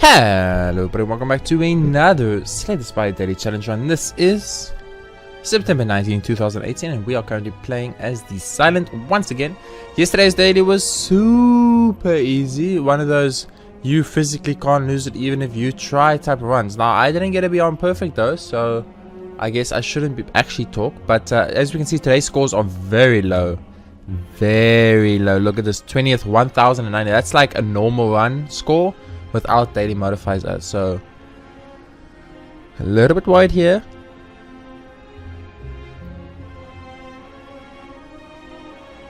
Hello everybody, welcome back to another Slay the Spire daily challenge run. This is September 19, 2018 and we are currently playing as the Silent once again. Yesterday's daily was super easy, one of those you physically can't lose it even if you try type of runs. Now I didn't get to be on perfect though, so I guess I shouldn't be actually talk, but as we can see today's scores are very low. Very low. Look at this, 20th, 1090. That's like a normal run score without daily modifiers, so a little bit wide here.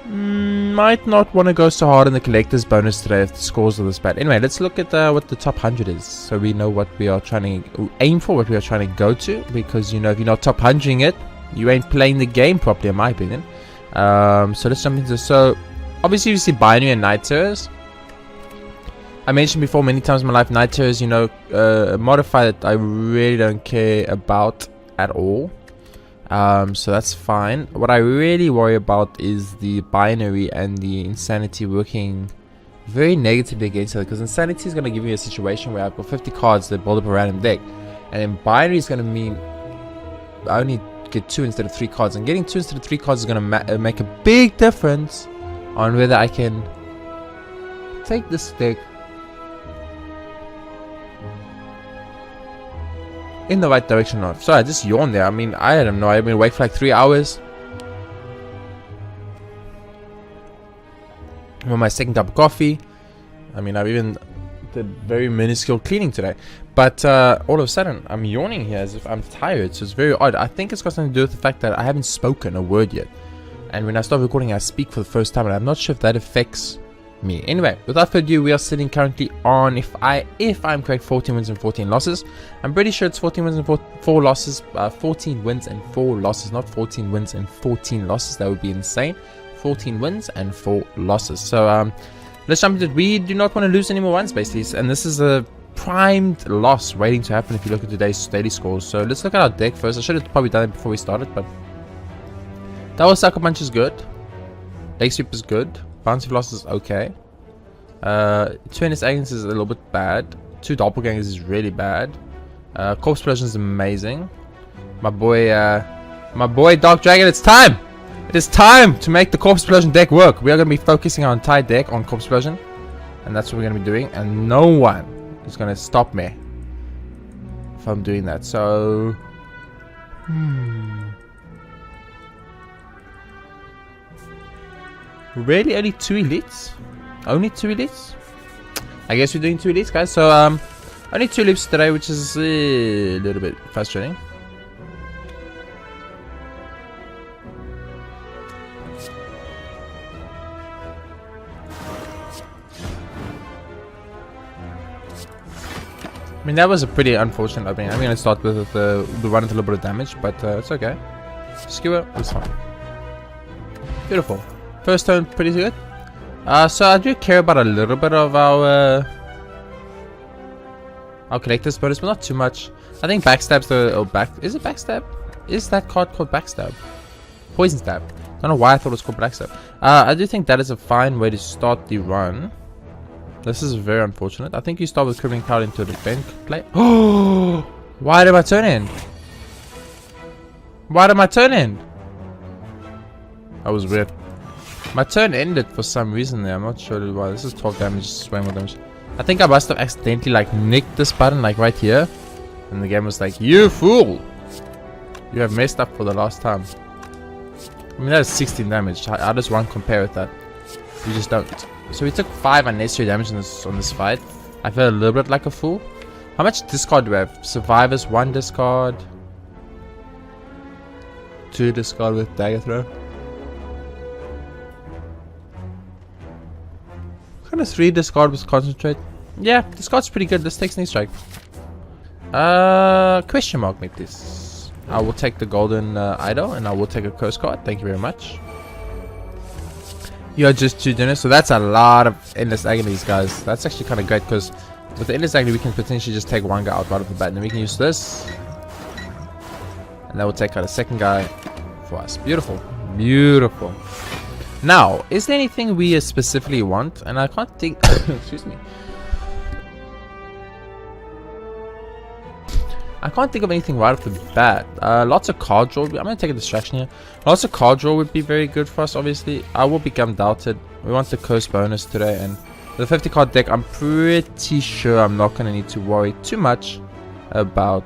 Might not want to go so hard in the collector's bonus today if the scores are this bad. Anyway, let's look at what the top 100 is, so we know what we are trying to aim for, what we are trying to go to, because you know if you're not top 100ing it, you ain't playing the game properly in my opinion. So let's jump into this. So obviously you see binary and night terrors. I mentioned before many times in my life, night terrors, you know, a modifier that I really don't care about at all. So that's fine. What I really worry about is the binary and the insanity working very negatively against it, because insanity is going to give you a situation where I've got 50 cards that build up a random deck, and then binary is going to mean I only get 2 instead of 3 cards, and getting 2 instead of 3 cards is going to make a big difference on whether I can take this deck in the right direction or not. Sorry, I just yawned there. I mean, I don't know. I've been awake for like 3 hours. I'm on my second cup of coffee. I mean, I've even did very minuscule cleaning today. But all of a sudden, I'm yawning here as if I'm tired. So it's very odd. I think it's got something to do with the fact that I haven't spoken a word yet. And when I start recording, I speak for the first time. And I'm not sure if that affects me. Anyway, without further ado, we are sitting currently on, if I'm correct, 14 wins and 14 losses. I'm pretty sure it's 14 wins and 4 losses. 14 wins and 4 losses, not 14 wins and 14 losses. That would be insane. 14 wins and 4 losses. So let's jump into it. We do not want to lose any more runs basically, and this is a primed loss waiting to happen if you look at today's daily scores. So let's look at our deck first. I should have probably done it before we started, but Double Sucker Punch is good. Leg Sweep is good. Bouncy Floss is okay. 2 Endless Agents is a little bit bad. 2 Doppelgangers is really bad. Corpse Explosion is amazing. My boy Dark Dragon, it's time! It is time to make the Corpse Explosion deck work. We are going to be focusing our entire deck on Corpse Explosion, and that's what we're going to be doing, and no one is going to stop me if I'm doing that. So really only 2 elites? Only 2 elites? I guess we're doing 2 elites, guys. So only 2 elites today, which is a little bit frustrating. I mean, that was a pretty unfortunate opening. I'm gonna start with the run with a little bit of damage, but it's okay. Skewer was fine. Beautiful. First turn, pretty good. So I do care about a little bit of our collector's bonus, but not too much. I think Backstab's is it Backstab? Is that card called Backstab? Poison Stab. I don't know why I thought it was called Backstab. I do think that is a fine way to start the run. This is very unfortunate. I think you start with Crippling Cloud into a defend play. Oh! Why did my turn end? Why did my turn end? That was weird. My turn ended for some reason there. I'm not sure why. This is 12 damage, way more damage. I think I must have accidentally like nicked this button like right here, and the game was like, "You fool! You have messed up for the last time." I mean, that is 16 damage. How does one compare with that? You just don't. So we took 5 unnecessary damage on this fight. I felt a little bit like a fool. How much discard do we have? Survivors, 1 discard. 2 discard with Dagger Throw. Kind of 3 discard with Concentrate. Yeah, discard's pretty good. Let's take Sneak Strike. Question mark, make this. I will take the Golden Idol, and I will take a Curse card. Thank you very much. You're just 2 dinners, so that's a lot of Endless Agonies, guys. That's actually kind of great, because with the Endless Agony, we can potentially just take 1 guy out right off the bat, and then we can use this, and that will take out a 2nd guy for us. Beautiful. Beautiful. Now, is there anything we specifically want? And I can't think. Excuse me. I can't think of anything right off the bat. Lots of card draw. I'm going to take a distraction here. Lots of card draw would be very good for us, obviously. I will become doubted. We want the curse bonus today. And the 50 card deck, I'm pretty sure I'm not going to need to worry too much about...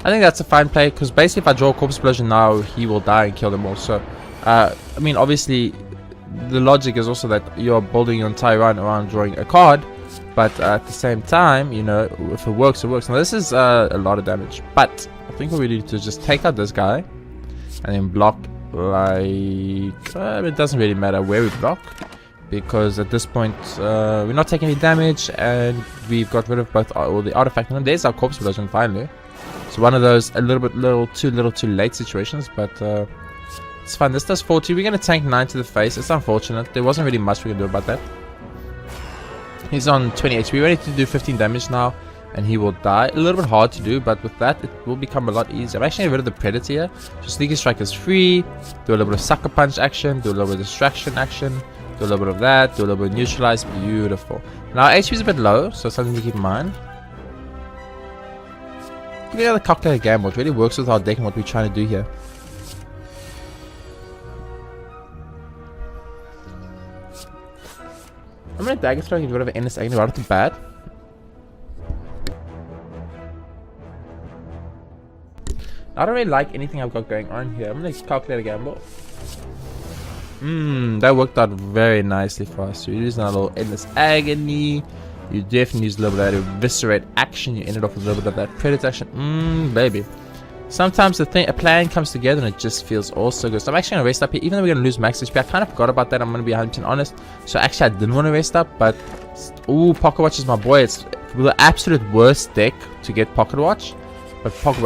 I think that's a fine play, because basically if I draw a Corpse Explosion now, he will die and kill them all. So, I mean, obviously, the logic is also that you're building your entire run around drawing a card, but at the same time, you know, if it works, it works. Now, this is a lot of damage, but I think what we need to just take out this guy, and then block like... it doesn't really matter where we block, because at this point, we're not taking any damage, and we've got rid of both all the artifact. And there's our Corpse Explosion, finally. So one of those a little too late situations, but it's fine. This does 40. We're gonna tank 9 to the face. It's unfortunate. There wasn't really much we can do about that. He's on 20 HP. We're ready to do 15 damage now, and he will die. A little bit hard to do, but with that, it will become a lot easier. I'm actually getting rid of the Predator here. So Sneaky Strike is free. Do a little bit of Sucker Punch action. Do a little bit of Distraction action. Do a little bit of that. Do a little bit of Neutralize. Beautiful. Now HP is a bit low, so something to keep in mind. Give me another calculated gamble. It really works with our deck and what we're trying to do here. I'm gonna Dagger Throw and get rid of Endless Agony right off the bat. I don't really like anything I've got going on here. I'm gonna calculate a gamble. That worked out very nicely for us. So we're using our little Endless Agony. You definitely use a little bit of that Eviscerate action. You ended off with a little bit of that Predator action. Baby. Sometimes a plan comes together and it just feels all so good. So I'm actually going to rest up here. Even though we're going to lose max HP, I kind of forgot about that. I'm going to be 100% honest. So actually I didn't want to rest up. But, ooh, Pocket Watch is my boy. It's the absolute worst deck to get Pocket Watch. But Pocket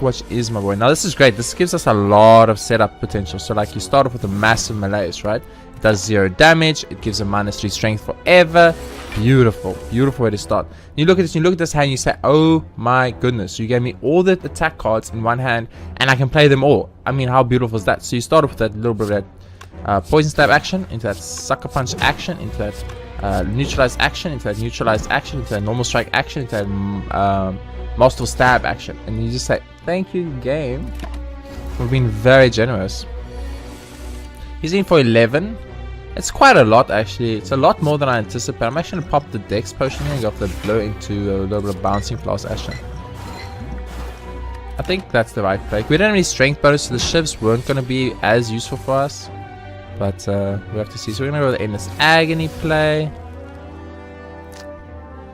Watch is my boy. Now this is great. This gives us a lot of setup potential. So like you start off with a massive malaise, right? It does 0 damage. It gives a -3 strength forever. Beautiful. Beautiful way to start. You look at this, you look at this hand, you say, oh my goodness. You gave me all the attack cards in one hand and I can play them all. I mean, how beautiful is that? So you start off with that little bit of that Poison Stab action, into that Sucker Punch action, into that Neutralize action, into that Neutralized action, into that Normal Strike action, into that Multiple Stab action. And you just say, thank you, game, for being very generous. He's in for 11. It's quite a lot, actually. It's a lot more than I anticipated. I'm actually going to pop the Dex potion here and go for the blow into a little bit of Bouncing Floss action. I think that's the right play. We didn't have any strength bonus, so the shivs weren't going to be as useful for us. But we have to see. So we're going to go with the Endless Agony play.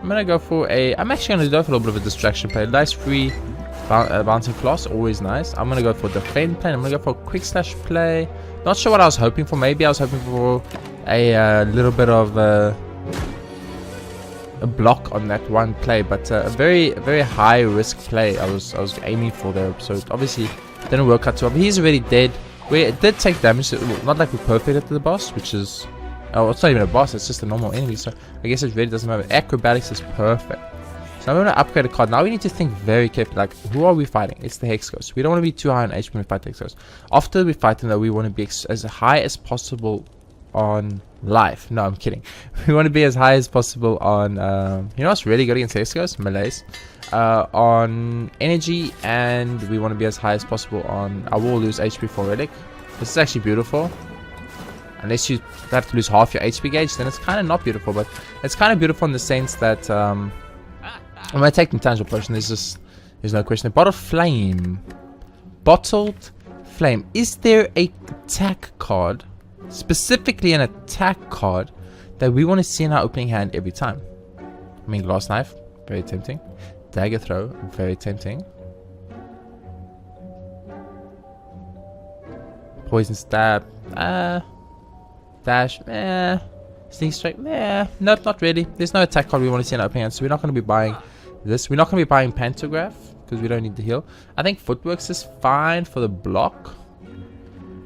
I'm going to go for a... I'm actually going to go for a little bit of a distraction play. Nice free Bouncing Floss, always nice. I'm going to go for Defend play. I'm going to go for a Quick Slash play. Not sure what I was hoping for. Maybe I was hoping for a little bit of a block on that one play, but a very high risk play I was aiming for there. So it obviously didn't work out too well. But he's already dead. It did take damage. So not like we're perfect at the boss, which is it's not even a boss. It's just a normal enemy. So I guess it really doesn't matter. Acrobatics is perfect. So I'm going to upgrade a card. Now we need to think very carefully, like, who are we fighting? It's the Hex Ghost. We don't want to be too high on HP when we fight the Hex Ghost. After we fight them, though, we want to be as high as possible on life. No, I'm kidding. We want to be as high as possible on, you know what's really good against Hex Ghost? Malaise. On energy, and we want to be as high as possible on, I will lose HP for Relic. This is actually beautiful. Unless you have to lose half your HP gauge, then it's kind of not beautiful, but it's kind of beautiful in the sense that, I'm going to take the Tangible Potion. There's no question. Bottled Flame. Bottled Flame. Is there a attack card, specifically an attack card, that we want to see in our opening hand every time? I mean, Glass Knife, very tempting. Dagger Throw, very tempting. Poison Stab, Dash, Sneak Strike, nope, not really. There's no attack card we want to see in our opening hand, so we're not going to be buying this. We're not going to be buying Pantograph because we don't need the heal. I think Footworks is fine for the block.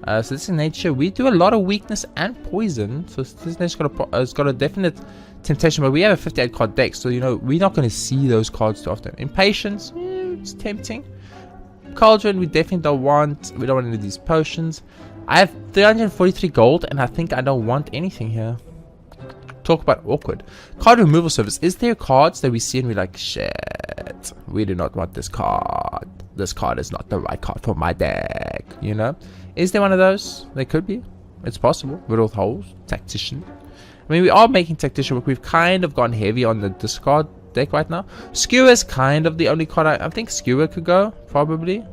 So this is nature. We do a lot of weakness and poison. So this nature has got a definite temptation, but we have a 58 card deck, so you know we're not going to see those cards too often. Impatience, it's tempting. Cauldron, we definitely don't want. We don't want any of these potions. I have 343 gold, and I think I don't want anything here. Talk about awkward. Card removal service. Is there cards that we see and we're like, shit, we do not want this card. This card is not the right card for my deck. You know? Is there one of those? There could be. It's possible. Riddle with holes. Tactician. I mean, we are making tactician work. We've kind of gone heavy on the discard deck right now. Skewer is kind of the only card. I think Skewer could go. Probably.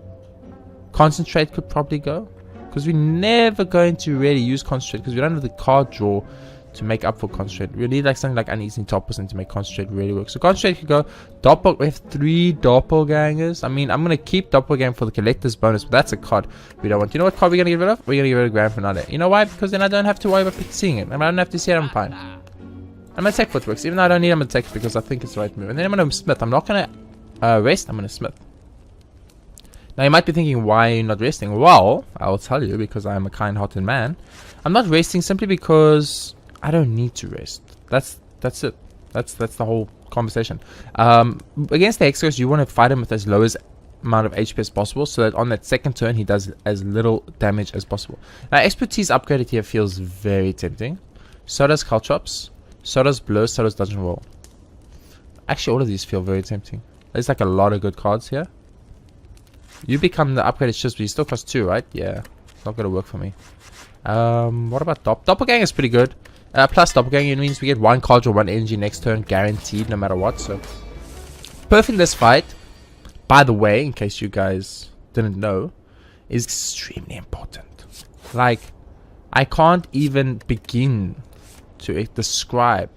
Concentrate could probably go. Because we're never going to really use Concentrate. Because we don't have the card draw to make up for Concentrate. We need like something like Uneasy Top or something to make Concentrate really work. So Concentrate could go. We have 3 Doppelgangers. I mean, I'm going to keep Doppelganger for the Collector's bonus, but that's a card we don't want. You know what card we're going to get rid of? We're going to get rid of Grand Finale. You know why? Because then I don't have to worry about seeing it. I mean, I don't have to see it. I'm fine. I'm going to take Footworks. Even though I don't need, I'm going to take it because I think it's the right move. And then I'm going to Smith. I'm not going to rest. I'm going to Smith. Now you might be thinking, why are you not resting? Well, I'll tell you, because I am a kind-hearted man. I'm not resting simply because I don't need to rest. That's it. That's the whole conversation. Against the Hexaghost, you want to fight him with as low as amount of HP as possible, so that on that second turn he does as little damage as possible. Now expertise upgraded here feels very tempting. So does Caltrops. So does Blur. So does Dungeon Roll. Actually, all of these feel very tempting. There's like a lot of good cards here. You become the upgraded ships, but you still cost 2, right? Yeah, it's not gonna work for me. What about Doppelganger is pretty good. Plus Doppelganger means we get 1 card or 1 energy next turn, guaranteed, no matter what. So perfect this fight, by the way, in case you guys didn't know, is extremely important. Like, I can't even begin to describe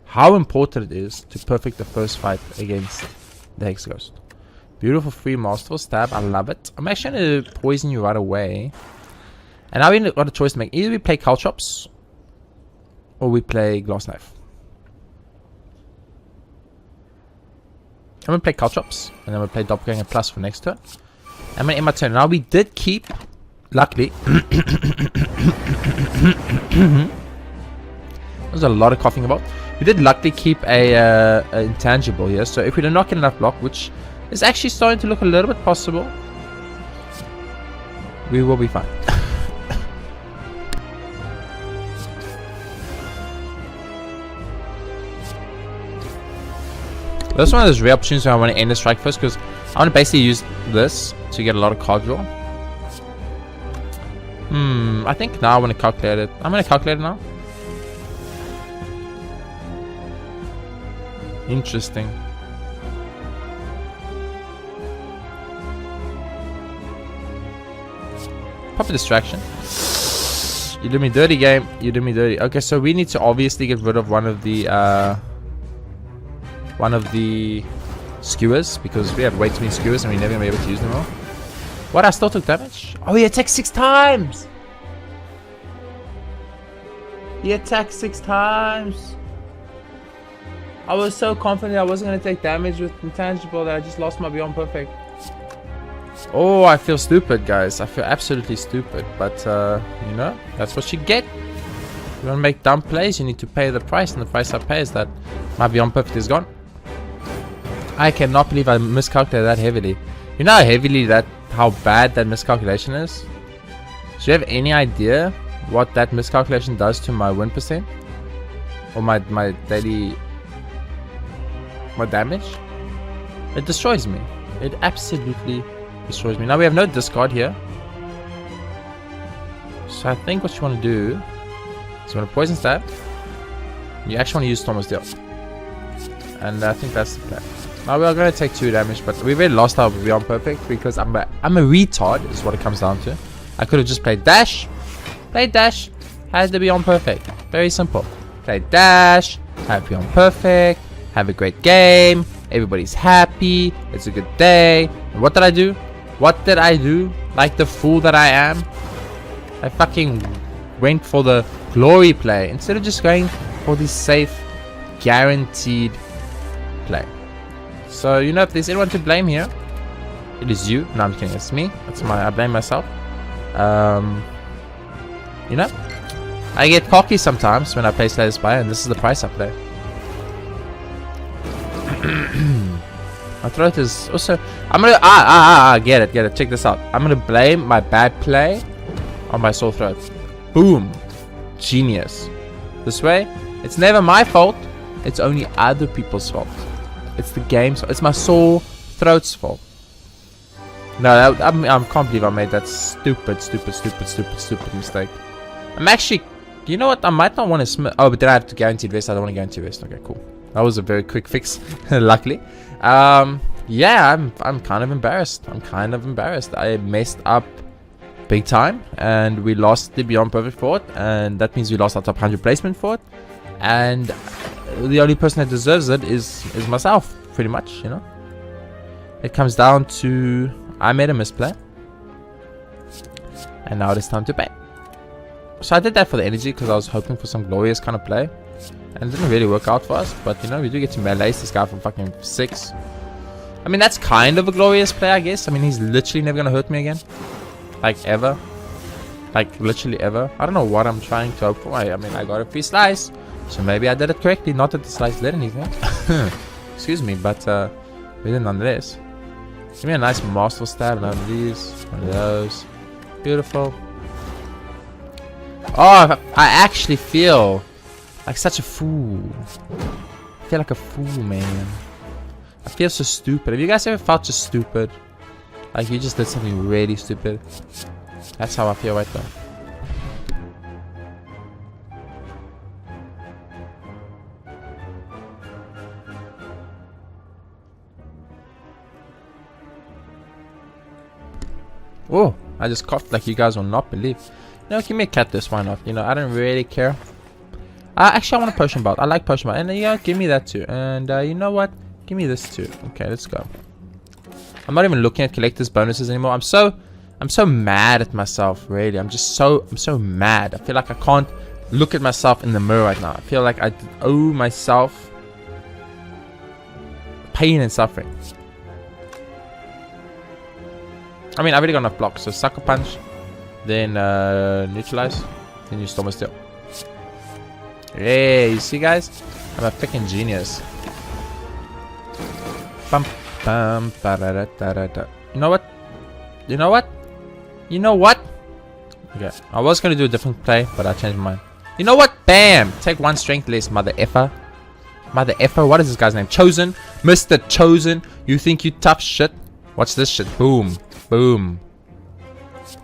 how important it is to perfect the first fight against the Hexaghost. Beautiful free masterful stab. I love it. I'm actually going to poison you right away. And now we've got a choice to make. Either we play Caltrops or we play Glass Knife. I'm going to play Caltrops. And then we'll play Doppelganger Plus for next turn. I'm going to end my turn. Now we did keep, luckily, there's a lot of coughing about. We did luckily keep a intangible here. So if we do not get enough block, which is actually starting to look a little bit possible, we will be fine. That's one of those rare opportunities where I want to end the strike first, because I want to basically use this to get a lot of card draw. I think now I want to calculate it. I'm going to calculate it now. Interesting. Pop a distraction. You do me dirty, game. You do me dirty. Okay, so we need to obviously get rid of one of the skewers, because we have way too many skewers and we're never gonna be able to use them all. What? I still took damage? Oh, he attacked 6 times. He attacked 6 times. I was so confident I wasn't gonna take damage with intangible that I just lost my Beyond Perfect. Oh, I feel stupid, guys. I feel absolutely stupid. But, you know, that's what you get. You want to make dumb plays, you need to pay the price. And the price I pay is that my Beyond Perfect is gone. I cannot believe I miscalculated that heavily. You know how bad that miscalculation is? Do you have any idea what that miscalculation does to my win percent? Or my daily... my damage? It destroys me. It absolutely destroys me. Now we have no discard here. So I think what you want to do is you want to poison stab. You actually want to use Stormer's Deal. And I think that's the plan. Now we are going to take 2 damage, but we really lost our Beyond Perfect because I'm a retard is what it comes down to. I could have just played dash. Played dash. Has the Beyond Perfect. Very simple. Play dash. Have Beyond Perfect. Have a great game. Everybody's happy. It's a good day. And what did I do? What did I do? Like the fool that I am? I fucking went for the glory play instead of just going for the safe, guaranteed play. So, you know, if there's anyone to blame here, it is you. No, I'm kidding. It's me. I blame myself. You know, I get cocky sometimes when I play Slay the Spire, and this is the price I play. My throat is also... I'm gonna... get it. Check this out. I'm gonna blame my bad play on my sore throat. Boom. Genius. This way, it's never my fault. It's only other people's fault. It's the game's fault. It's my sore throat's fault. No, I can't believe I made that stupid mistake. I'm actually... You know what? I might not want to... Oh, but then I have to guaranteed rest. I don't want to guarantee rest. Okay, cool. That was a very quick fix, luckily. Yeah, I'm kind of embarrassed. I messed up big time, and we lost the Beyond Perfect for it, and that means we lost our top 100 placement for it, and the only person that deserves it is myself, pretty much, you know. It comes down to I made a misplay, and now it is time to pay. So I did that for the energy because I was hoping for some glorious kind of play. And it didn't really work out for us, but you know, we do get to melee this guy from fucking 6. I mean, that's kind of a glorious play, I guess. I mean, he's literally never gonna hurt me again. Like, ever. Like, literally ever. I don't know what I'm trying to hope for. I mean, I got a free slice, so maybe I did it correctly. Not that the slice did anything. Excuse me, but we did nonetheless. Give me a nice masterful stab. None of these. One of those. Beautiful. Oh, I actually feel... like such a fool. I feel like a fool, man. I feel so stupid. Have you guys ever felt just stupid? Like you just did something really stupid? That's how I feel right now. Oh, I just coughed like you guys will not believe. No, give me a cat this, why not? You know, I don't really care. Actually, I want a potion belt. I like potion belt. And yeah, give me that too. And you know what? Give me this too. Okay, let's go. I'm not even looking at collector's bonuses anymore. I'm so mad at myself, really. I'm so mad. I feel like I can't look at myself in the mirror right now. I feel like I owe myself pain and suffering. I mean, I've already got enough blocks. So sucker punch, then neutralize, then use Storm Steel. Hey, you see, guys? I'm a freaking genius. Bum, bum, ba-da-da-da-da-da. You know what? You know what? You know what? Okay, I was gonna do a different play, but I changed my mind. You know what? Bam! Take 1 strength less, mother effer. Mother effer. What is this guy's name? Chosen, Mr. Chosen. You think you tough shit? Watch this shit. Boom, boom,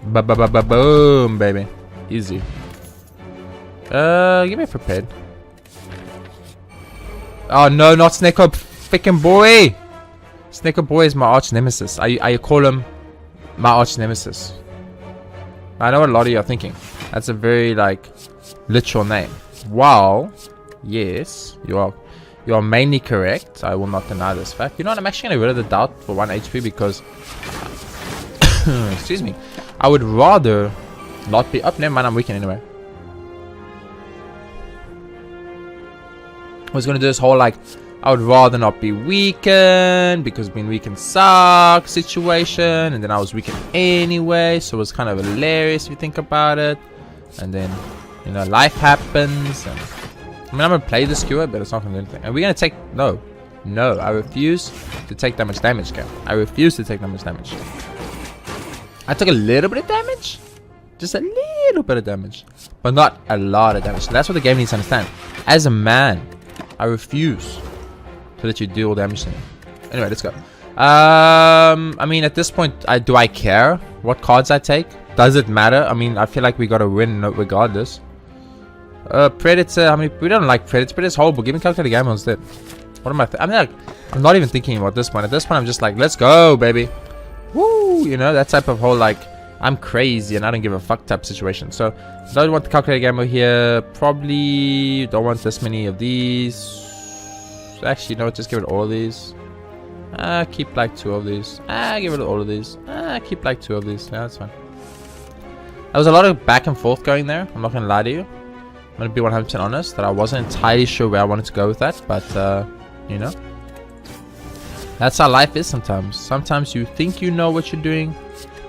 boom, baby. Easy. Give me prepared. Oh no, not Snecko freaking boy. Snecko boy is my arch nemesis. I call him my arch nemesis. I know what a lot of you are thinking. That's a very like literal name. Well, yes, you are mainly correct. I will not deny this fact. You know what? I'm actually gonna get rid of the doubt for 1 HP because excuse me. I would rather not be up. Never mind, I'm weakened anyway. I was gonna do this whole like I would rather not be weakened because being weakened sucks situation, and then I was weakened anyway, so it was kind of hilarious if you think about it. And then you know life happens, and I mean I'm gonna play the skewer, but it's not gonna do anything. And we're gonna take no, I refuse to take that much damage, guys. I refuse to take that much damage. I took a little bit of damage, just a little bit of damage, but not a lot of damage. So that's what the game needs to understand. As a man, I refuse to let you deal damage to me. Anyway, let's go. I mean, at this point, do I care what cards I take? Does it matter? I mean, I feel like we gotta win regardless. Predator. How many? We don't like Predator. Predator's horrible. Give me calculated game instead. What am I? I mean, like, I'm not even thinking about this point. At this point, I'm just like, let's go, baby. Woo! You know that type of whole like, I'm crazy and I don't give a fuck type situation. So, don't want the calculated game over here. Probably don't want this many of these. Actually, no, just give it all of these. Keep like 2 of these. Give it all of these. Keep like 2 of these. Yeah, that's fine. There was a lot of back and forth going there. I'm not gonna lie to you. I'm gonna be 100% honest that I wasn't entirely sure where I wanted to go with that, but you know, that's how life is sometimes. Sometimes you think you know what you're doing,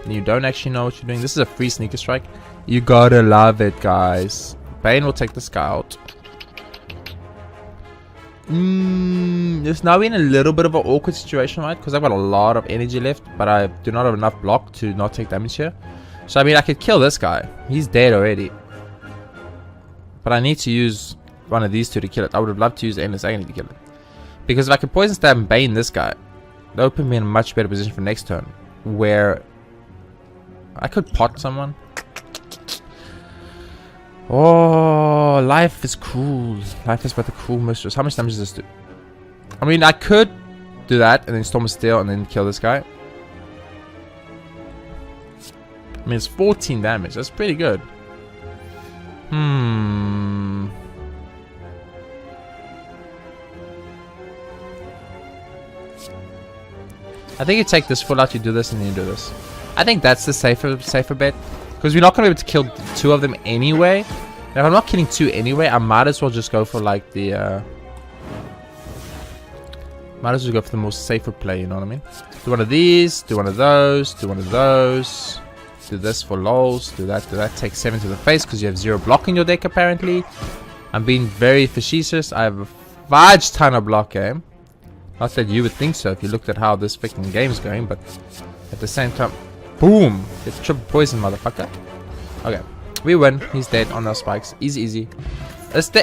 and you don't actually know what you're doing. This is a free sneaker strike. You gotta love it, guys. Bane will take this guy out. It's now in a little bit of an awkward situation, right? Because I've got a lot of energy left, but I do not have enough block to not take damage here. So I mean, I could kill this guy. He's dead already. But I need to use one of these two to kill it. I would have loved to use Endless Agony to kill it. Because if I could Poison Stab and Bane this guy, that would put me in a much better position for next turn. Where I could pot someone. Oh, life is cruel. Life is but a cruel mistress. How much damage does this do? I mean, I could do that and then Storm of Steel and then kill this guy. I mean, it's 14 damage. That's pretty good. I think you take this full out, you do this, and then you do this. I think that's the safer bet. Because we're not going to be able to kill two of them anyway. Now, if I'm not killing two anyway, I might as well just go for like the... might as well go for the most safer play, you know what I mean? Do one of these, do one of those, do one of those. Do this for lols, do that, take 7 to the face because you have 0 block in your deck apparently. I'm being very facetious. I have a fudge ton of block game. Not that you would think so if you looked at how this freaking game is going, but at the same time, boom! It's triple poison, motherfucker. Okay, we win. He's dead on those spikes. Easy, easy.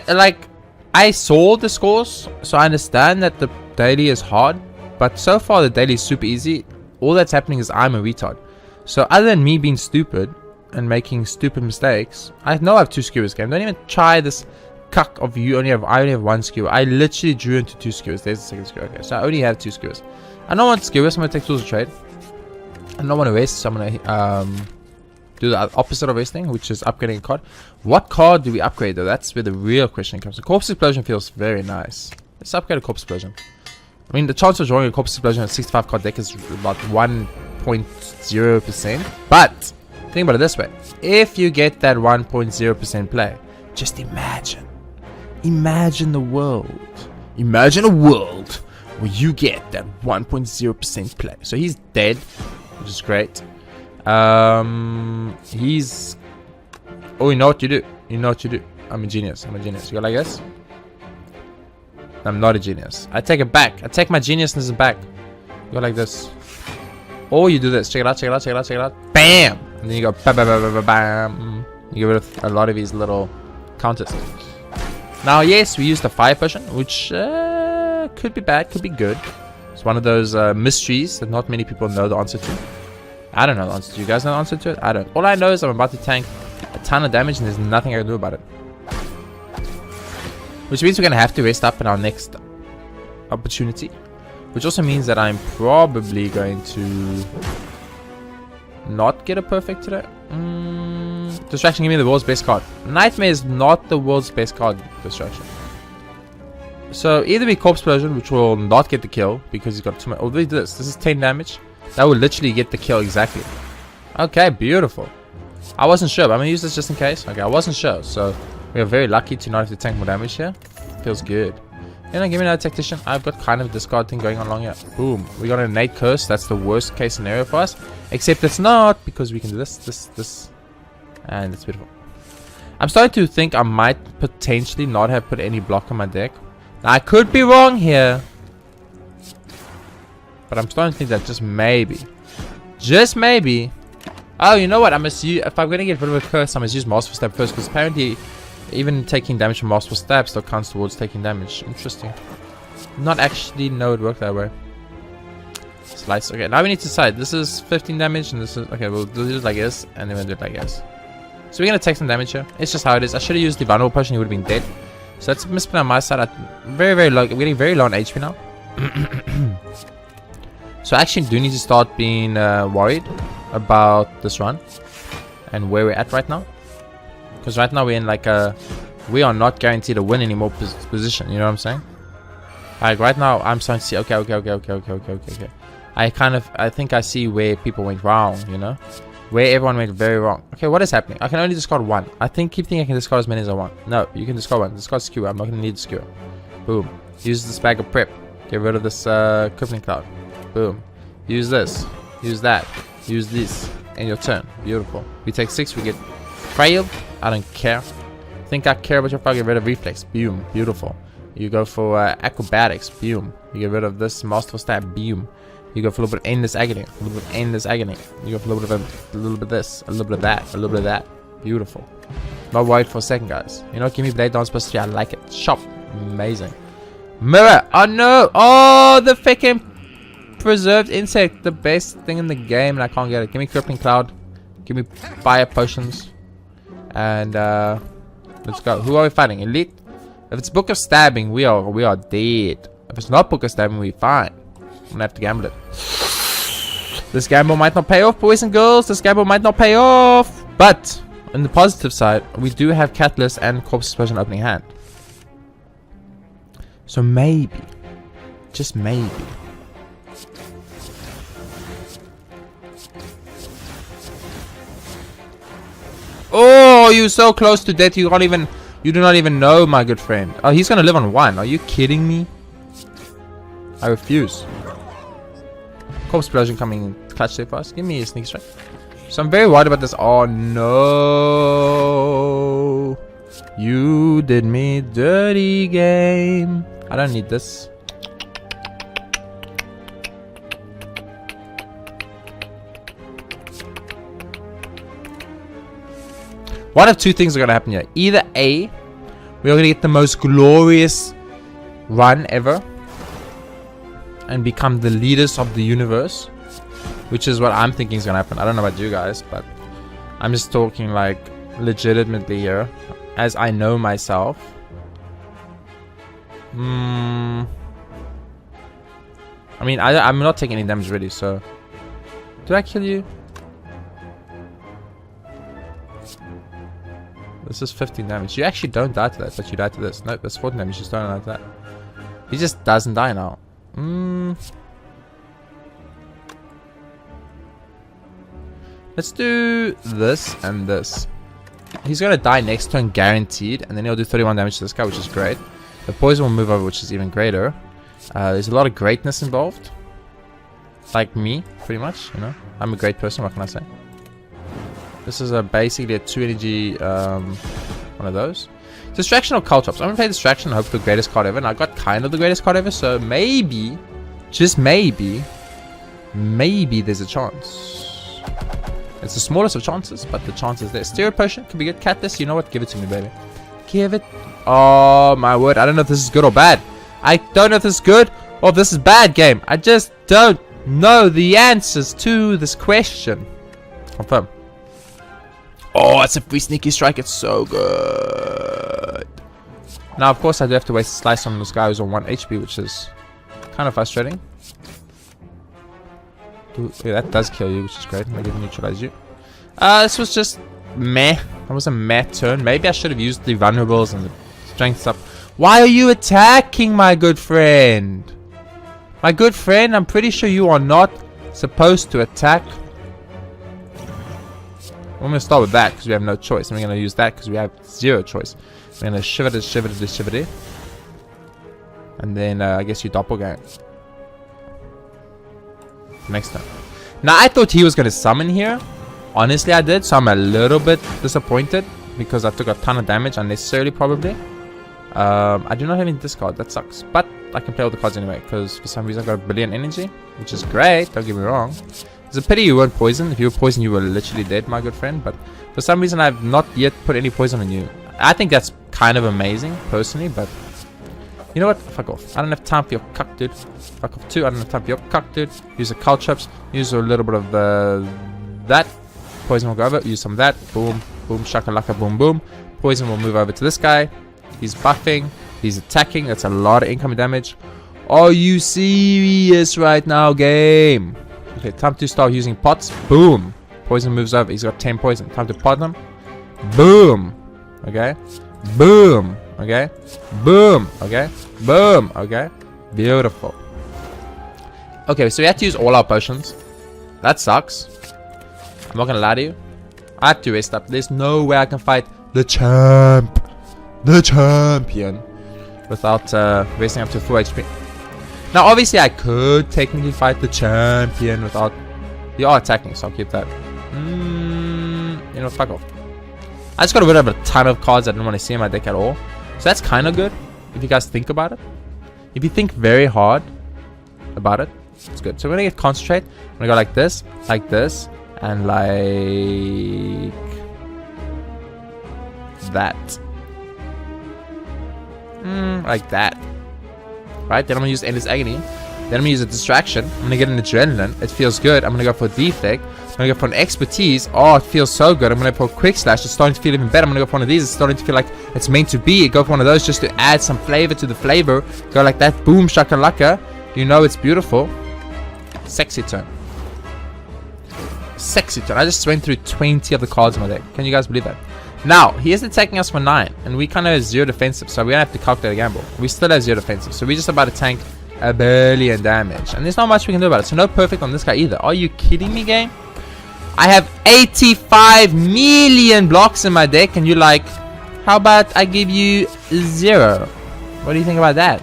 Like, I saw the scores, so I understand that the daily is hard, but so far the daily is super easy. All that's happening is I'm a retard. So other than me being stupid and making stupid mistakes, I know I have 2 skewers game. Don't even try this cuck of I only have 1 skewer. I literally drew into 2 skewers. There's the second skewer. Okay, so I only have 2 skewers. I don't want skewers, so I'm gonna take tools of trade. I don't want to waste, so I'm gonna do the opposite of wasting, which is upgrading a card. What card do we upgrade though? That's where the real question comes. The Corpse Explosion feels very nice. Let's upgrade a Corpse Explosion. I mean, the chance of drawing a Corpse Explosion on a 65 card deck is about 1.0%. But think about it this way: if you get that 1.0% play, just imagine the world. Imagine a world where you get that 1.0% play. So he's dead, which is great. He's... Oh, you know what you do. You know what you do. I'm a genius. I'm a genius. You go like this? I'm not a genius. I take it back. I take my geniusness back. You go like this. Or you do this. Check it out, check it out, check it out, check it out. Bam! And then you go bam, bam, bam, bam, bam. You get rid of a lot of these little counters. Now, yes, we used the fire potion, which could be bad, could be good. It's one of those mysteries that not many people know the answer to. I don't know the answer to. You guys know the answer to it? I don't. All I know is I'm about to tank a ton of damage and there's nothing I can do about it. Which means we're going to have to rest up in our next opportunity. Which also means that I'm probably going to not get a perfect today. Distraction, give me the world's best card. Nightmare is not the world's best card, Distraction. So either be Corpse Explosion, which will not get the kill because he's got too much. Or this is 10 damage. That will literally get the kill exactly. Okay, beautiful. I wasn't sure, but I'm gonna use this just in case. Okay, I wasn't sure, so we are very lucky to not have to tank more damage here. Feels good. You know, give me another Tactician. I've got kind of a discard thing going on along here. Boom. We got an innate curse. That's the worst case scenario for us. Except it's not, because we can do this. And it's beautiful. I'm starting to think I might potentially not have put any block on my deck. Now, I could be wrong here. But I'm starting to think that just maybe. Just maybe. Oh, you know what? I must use, if I'm going to get rid of a curse, I must use Masterful Stab first. Because apparently, even taking damage from Masterful Stab still counts towards taking damage. Interesting. Not actually know it worked that way. Slice. Okay, now we need to decide. This is 15 damage and this is... Okay, we'll do it like this. And then we'll do it like this. So we're going to take some damage here. It's just how it is. I should have used the Vulnerable Potion. He would have been dead. So that's a misspin on my side. I'm very, very low. I'm getting very low on HP now. So I actually do need to start being worried about this run. And where we're at right now. Because right now we're in like a... We are not guaranteed a win anymore position. You know what I'm saying? Like right now I'm starting to see... Okay. I think I see where people went wrong, you know? Where everyone went very wrong. Okay, what is happening? I can only discard 1. Keep thinking I can discard as many as I want. No, you can discard 1. Discard skewer. I'm not going to need skewer. Boom. Use this bag of prep. Get rid of this crippling cloud. Boom. Use this. Use that. Use this. And your turn. Beautiful. We take 6. We get frailed. I don't care. Think I care about your fire. Get rid of reflex. Boom. Beautiful. You go for acrobatics, boom. You get rid of this masterful stab, boom. You go for a little bit of endless agony, a little bit of endless agony. You go for a little bit of this, a little bit of that, a little bit of that. Beautiful. Not worried for a second, guys. You know, give me Blade Dance plus 3. I like it. Shop. Amazing. Mirror. Oh no. Oh, the freaking preserved insect. The best thing in the game, and I can't get it. Give me Crippling Cloud. Give me fire potions. And let's go. Who are we fighting? Elite. If it's Book of Stabbing, we are dead. If it's not Book of Stabbing, we're fine. I'm gonna have to gamble it. This gamble might not pay off, boys and girls. This gamble might not pay off. But on the positive side, we do have Catalyst and Corpse Explosion opening hand. So maybe, just maybe. Oh, you're so close to death. You do not even know, my good friend. Oh, he's gonna live on 1. Are you kidding me? I refuse. Corpse Explosion coming in clutch there for us. Give me a sneak strike. So I'm very worried about this. Oh no. You did me dirty, game. I don't need this. One of two things are going to happen here. Either A, we are going to get the most glorious run ever and become the leaders of the universe, which is what I'm thinking is going to happen. I don't know about you guys, but I'm just talking like legitimately here, as I know myself. I mean, I'm not taking any damage really, so... Did I kill you? This is 15 damage. You actually don't die to that, but you die to this. Nope, that's 14 damage. You just don't die to that. He just doesn't die now. Let's do this and this. He's gonna die next turn, guaranteed, and then he'll do 31 damage to this guy, which is great. The poison will move over, which is even greater. There's a lot of greatness involved. Like me, pretty much, you know. I'm a great person, what can I say? This is basically a 2 energy, one of those. Distraction or Caltrops? I'm gonna play Distraction and hope for the greatest card ever, and I got kind of the greatest card ever, so maybe, just maybe there's a chance. It's the smallest of chances, but the chance is there. Stereo Potion could be good. Catalyst, you know what? Give it to me, baby. Give it. Oh my word! I don't know if this is good or bad. I don't know if this is good or if this is bad, game. I just don't know the answers to this question. Confirm. Oh, it's a free sneaky strike. It's so good. Now, of course, I do have to waste a slice on this guy who's on 1 HP, which is kind of frustrating. Yeah, that does kill you, which is great. I'm going to neutralize you. This was just meh. That was a meh turn. Maybe I should have used the vulnerables and the strength up. Why are you attacking, my good friend? My good friend, I'm pretty sure you are not supposed to attack. I'm going to start with that because we have no choice. And we're going to use that because we have 0 choice. We're going to shiver this, shiver this, shiver this. And then I guess you doppelganger. Next time. Now, I thought he was going to summon here. Honestly, I did. So I'm a little bit disappointed because I took a ton of damage unnecessarily, probably. I do not have any discard. That sucks. But I can play all the cards anyway because for some reason I got a billion energy, which is great. Don't get me wrong. It's a pity you weren't poisoned. If you were poisoned, you were literally dead, my good friend. But for some reason, I've not yet put any poison on you. I think that's kind of amazing, personally. But you know what? Fuck off. I don't have time for your cuck, dude. Fuck off too. I don't have time for your cuck, dude. Use the Caltrops. Use a little bit of that. Poison will go over. Use some of that. Boom. Boom. Shakalaka. Boom. Boom. Poison will move over to this guy. He's buffing. He's attacking. That's a lot of incoming damage. Are you serious right now, game? Okay, time to start using pots. Boom. Poison moves over. He's got 10 poison. Time to pot them. Boom. Okay. Boom. Okay. Boom. Okay. Boom. Okay. Beautiful. Okay, so we have to use all our potions. That sucks. I'm not gonna lie to you. I have to rest up. There's no way I can fight the champ. The champion. Without resting up to full HP. Now, obviously, I could technically fight the champion without... You are attacking, so I'll keep that. You know, fuck off. I just got rid of a ton of cards I didn't want to see in my deck at all. So that's kind of good. If you guys think about it. If you think very hard about it, it's good. So we're gonna get concentrate. I'm gonna go like this, and like that. Like that. Right? Then I'm gonna use Endless Agony. Then I'm gonna use a distraction. I'm gonna get an adrenaline. It feels good. I'm gonna go for a defect. I'm gonna go for an expertise. Oh, it feels so good. I'm gonna go for a quick slash. It's starting to feel even better. I'm gonna go for one of these. It's starting to feel like it's meant to be. Go for one of those just to add some flavor to the flavor. Go like that. Boom, shakalaka. You know it's beautiful. Sexy turn. Sexy turn. I just went through 20 of the cards in my deck. Can you guys believe that? Now, he is attacking us for 9. And we kind of have 0 defensive. So we don't have to calculate a gamble. We still have 0 defensive. So we're just about to tank a billion damage. And there's not much we can do about it. So no perfect on this guy either. Are you kidding me, game? I have 85 million blocks in my deck. And you're like, how about I give you 0? What do you think about that?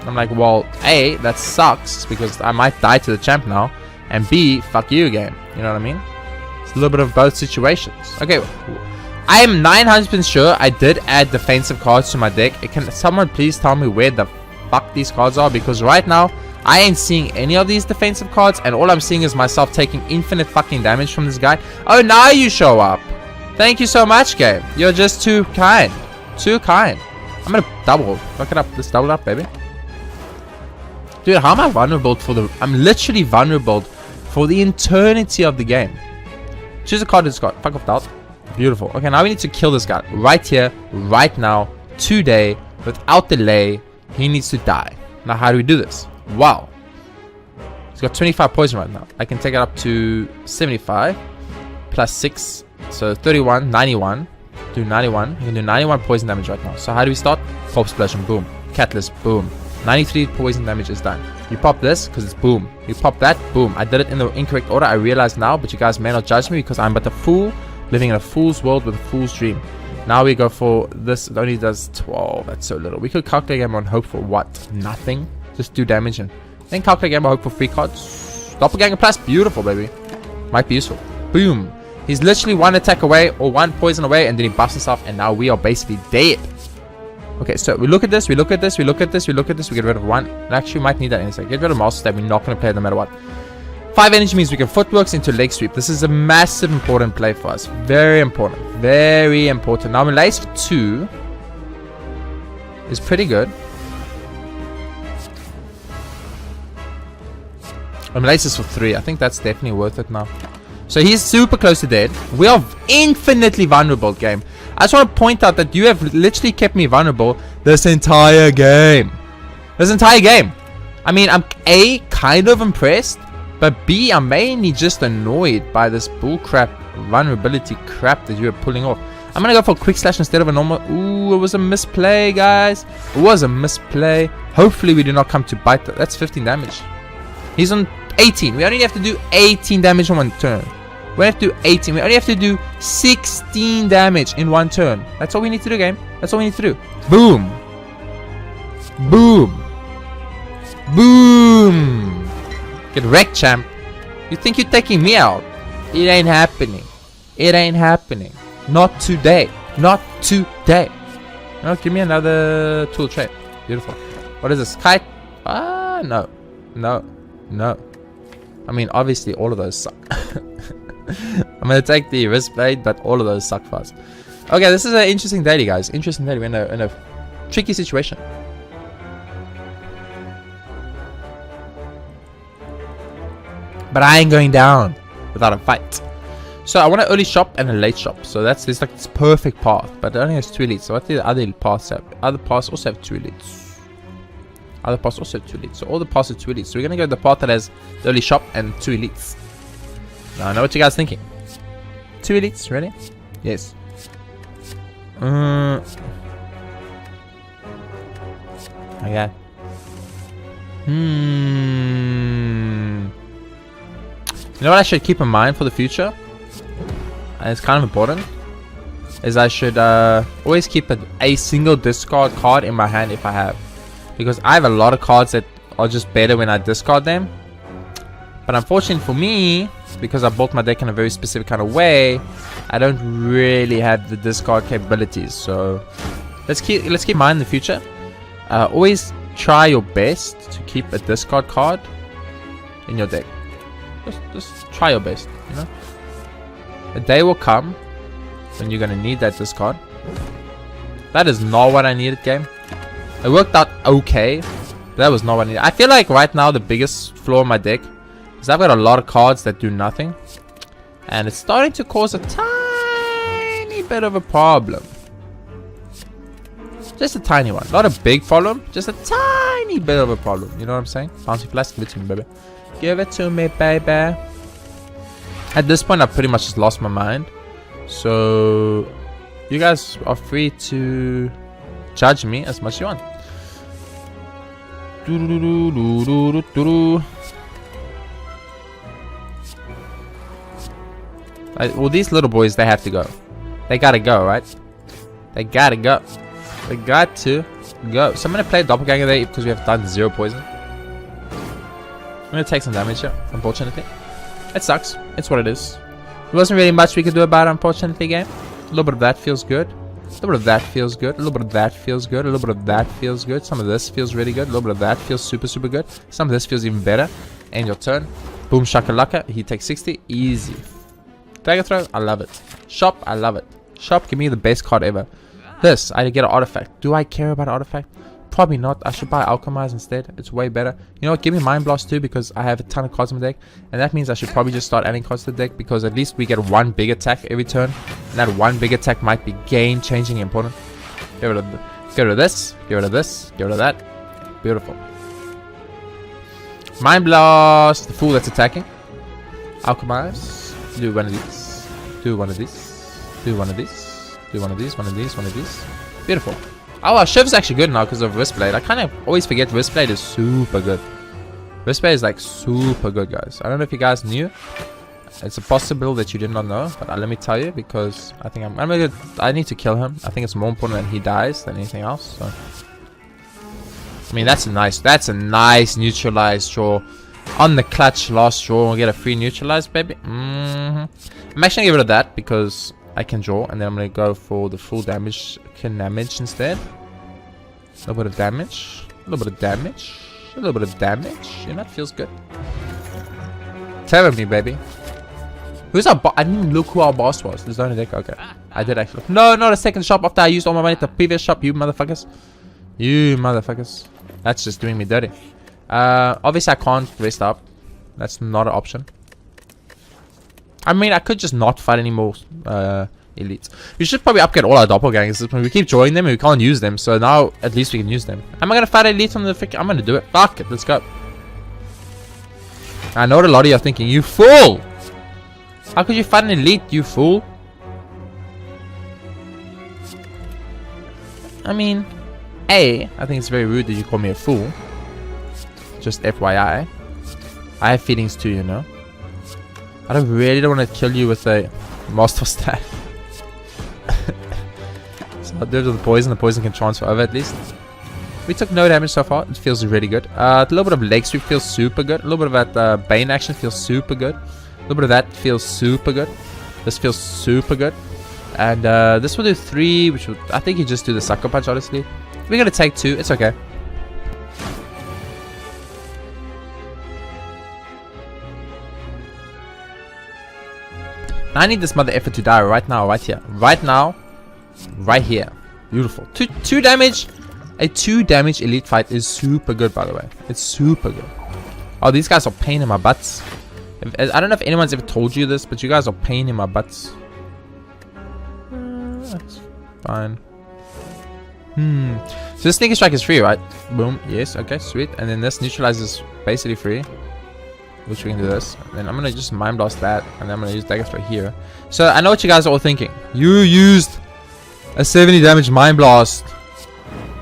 I'm like, well, A, that sucks. Because I might die to the champ now. And B, fuck you, game. You know what I mean? It's a little bit of both situations. Okay. I am 900% sure I did add defensive cards to my deck. Can someone please tell me where the fuck these cards are? Because right now, I ain't seeing any of these defensive cards. And all I'm seeing is myself taking infinite fucking damage from this guy. Oh, now you show up. Thank you so much, game. You're just too kind. Too kind. I'm gonna double. Look it up. Let's double it up, baby. Dude, how am I vulnerable for the... I'm literally vulnerable for the eternity of the game. Choose a card to discard. Fuck off, doubt. Beautiful. Okay, now we need to kill this guy. Right here, right now, today, without delay. He needs to die. Now, how do we do this? Wow. He's got 25 poison right now. I can take it up to 75. Plus 6. So 31, 91. Do 91. You can do 91 poison damage right now. So how do we start? Corpse Explosion. Boom. Catalyst. Boom. 93 poison damage is done. You pop this because it's boom. You pop that. Boom. I did it in the incorrect order. I realize now, but you guys may not judge me because I'm but a fool. Living in a fool's world with a fool's dream. Now we go for this. It only does 12. That's so little. We could calculate game on hope for what? Nothing. Just do damage and then calculate game on hope for free cards. Doppelganger plus. Beautiful, baby. Might be useful. Boom. He's literally one attack away or one poison away and then he buffs himself and now we are basically dead. Okay, so we look at this. We look at this. We look at this. We look at this. We get rid of one. And actually, we might need that in a second. Get rid of Master Stab. We're not going to play it no matter what. 5 energy means we can footworks into leg sweep. This is a massive important play for us. Very important. Very important. Now, Malaise for 2 is pretty good. Malaise is for 3. I think that's definitely worth it now. So he's super close to dead. We are infinitely vulnerable, game. I just want to point out that you have literally kept me vulnerable this entire game. This entire game. I mean, I'm A, kind of impressed. But B, I'm mainly just annoyed by this bullcrap vulnerability crap that you are pulling off. I'm going to go for a quick slash instead of a normal. Ooh, it was a misplay, guys. It was a misplay. Hopefully, we do not come to bite that. That's 15 damage. He's on 18. We only have to do 18 damage in one turn. We have to do 18. We only have to do 16 damage in one turn. That's all we need to do, game. That's all we need to do. Boom. Boom. Boom. Get wrecked, champ. You think you're taking me out? It ain't happening. It ain't happening. Not today. Not today. No, give me another tool tray. Beautiful. What is this? Kite? Ah, no. No. No. I mean, obviously, all of those suck. I'm going to take the wrist blade, but all of those suck fast. Okay, this is an interesting daily, guys. Interesting daily. We're in a tricky situation. But I ain't going down without a fight. So I want an early shop and a late shop. So that's like this perfect path. But it only has 2 elites. So what do the other paths have? Other paths also have 2 elites. Other paths also have 2 elites. So all the paths have 2 elites. So we're going to go to the path that has the early shop and 2 elites. Now I know what you guys are thinking. 2 elites, really? Yes. Okay. You know what I should keep in mind for the future? And it's kind of important. Is I should always keep a single discard card in my hand if I have. Because I have a lot of cards that are just better when I discard them. But unfortunately for me, because I built my deck in a very specific kind of way, I don't really have the discard capabilities. So let's keep in mind in the future. always try your best to keep a discard card in your deck. Just try your best, you know. A day will come when you're gonna need that discard. That is not what I needed, game. It worked out okay, but that was not what I needed. I feel like right now the biggest flaw in my deck is I've got a lot of cards that do nothing, and it's starting to cause a tiny bit of a problem. Just a tiny one, not a big problem, just a tiny bit of a problem. You know what I'm saying? Bouncy Flask, give it to me, baby. Give it to me, baby. At this point, I've pretty much just lost my mind. So, you guys are free to judge me as much as you want. Well, these little boys, they have to go. They gotta go, right? They gotta go. They got to go. So I'm gonna play Doppelganger there because we have done 0 poison. I'm gonna take some damage here, unfortunately. It sucks. It's what it is. There wasn't really much we could do about it, unfortunately, game. A little bit of that feels good. A little bit of that feels good. A little bit of that feels good. A little bit of that feels good. Some of this feels really good. A little bit of that feels super, super good. Some of this feels even better. And your turn. Boom shakalaka. He takes 60. Easy. Dagger throw. I love it. Shop. I love it. Shop. Give me the best card ever. This. I get an artifact. Do I care about an artifact? Probably not. I should buy Alchemize instead. It's way better. You know what? Give me Mind Blast too, because I have a ton of cards in my deck. And that means I should probably just start adding cards to the deck, because at least we get one big attack every turn. And that one big attack might be game changing important. Get rid of this. Get rid of this. Get rid of that. Beautiful. Mind Blast. The fool that's attacking. Alchemize. Do one of these. Do one of these. Do one of these. Do one of these. One of these. One of these. Beautiful. Oh, our Shiv's actually good now because of Wristblade. I kind of always forget Wristblade is super good. Wristblade is like super good, guys. I don't know if you guys knew. It's a possible that you did not know, but let me tell you, because I think I need to kill him. I think it's more important that he dies than anything else. So, I mean, that's a nice neutralized draw. On the clutch last draw, we'll get a free neutralized, baby. I'm actually gonna get rid of that because I can draw, and then I'm gonna go for the full damage instead. A little bit of damage, a little bit of damage, a little bit of damage. You know, that feels good. Tell me, baby. Who's our boss? I didn't even look who our boss was. There's only deck. Okay, I did actually. No, not a second shop after I used all my money at the previous shop. You motherfuckers. You motherfuckers. That's just doing me dirty. Obviously I can't rest up. That's not an option. I mean, I could just not fight any more elites. We should probably upgrade all our doppelgangers. We keep drawing them and we can't use them, so now at least we can use them. Am I gonna fight elite on the freaking? I'm gonna do it. Fuck it, let's go. I know what a lot of you are thinking. You fool! How could you fight an elite, you fool? I mean, I think it's very rude that you call me a fool. Just FYI. I have feelings too, you know. I really don't want to kill you with a Master Stat. So I'll do it with the poison. The poison can transfer over at least. We took no damage so far. It feels really good. A little bit of leg sweep feels super good. A little bit of that Bane action feels super good. A little bit of that feels super good. This feels super good. And this will do 3, which will, I think you just do the Sucker Punch, honestly. We're going to take 2. It's okay. I need this mother effer to die right now, right here. Right now. Right here. Beautiful. 2 damage. A 2 damage elite fight is super good, by the way. It's super good. Oh, these guys are pain in my butts. I don't know if anyone's ever told you this, but you guys are pain in my butts. That's fine. So this Sneaky Strike is free, right? Boom. Yes. Okay, sweet. And then this neutralizes basically free. Which we can do this. And then I'm going to just Mind Blast that. And then I'm going to use Dagger Throw here. So I know what you guys are all thinking. You used a 70 damage Mind Blast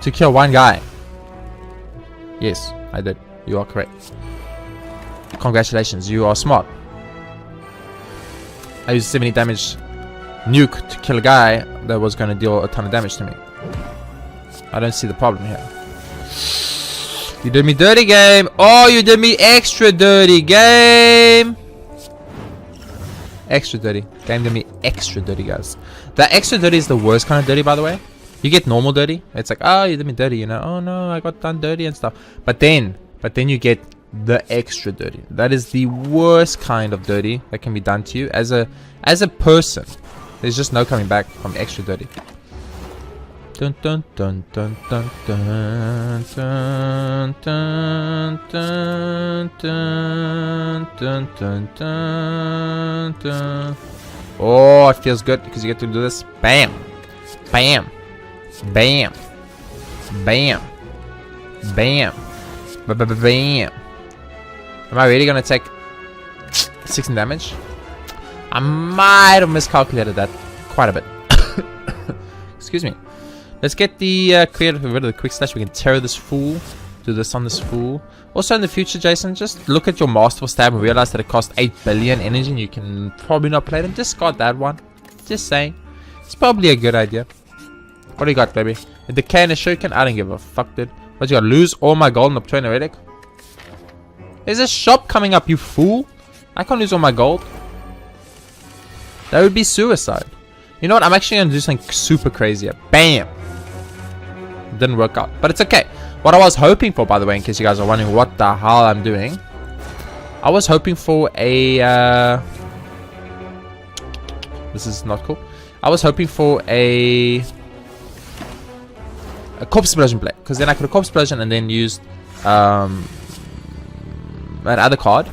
to kill one guy. Yes, I did. You are correct. Congratulations, you are smart. I used 70 damage nuke to kill a guy that was going to deal a ton of damage to me. I don't see the problem here. You did me dirty, game. Oh, you did me extra dirty, game. Extra dirty. Game did me extra dirty, guys. That extra dirty is the worst kind of dirty, by the way. You get normal dirty. It's like, oh, you did me dirty, you know. Oh no, I got done dirty and stuff. But then you get the extra dirty. That is the worst kind of dirty that can be done to you as a person. There's just no coming back from extra dirty. Dun dun dun dun dun dun dun dun dun dun dun dun dun dun. Oh, it feels good because you get to do this. Bam, bam, bam, bam, bam, bam. Am I really gonna take 16 damage? I might have miscalculated that quite a bit. Excuse me. Let's get the creative rid of the quick slash. We can tear this fool. Do this on this fool. Also in the future, Jason, just look at your masterful stab and realize that it costs 8 billion energy and you can probably not play them. Discard that one. Just saying. It's probably a good idea. What do you got, baby? A decay and a shuriken? I don't give a fuck, dude. What you got? Lose all my gold and obtain a relic? There's a shop coming up, you fool. I can't lose all my gold. That would be suicide. You know what? I'm actually going to do something super crazy here. Bam! Didn't work out. But it's okay. What I was hoping for, by the way, in case you guys are wondering what the hell I'm doing. I was hoping for a... This is not cool. I was hoping for a corpse explosion play. Because then I could have corpse explosion and then used... that other card.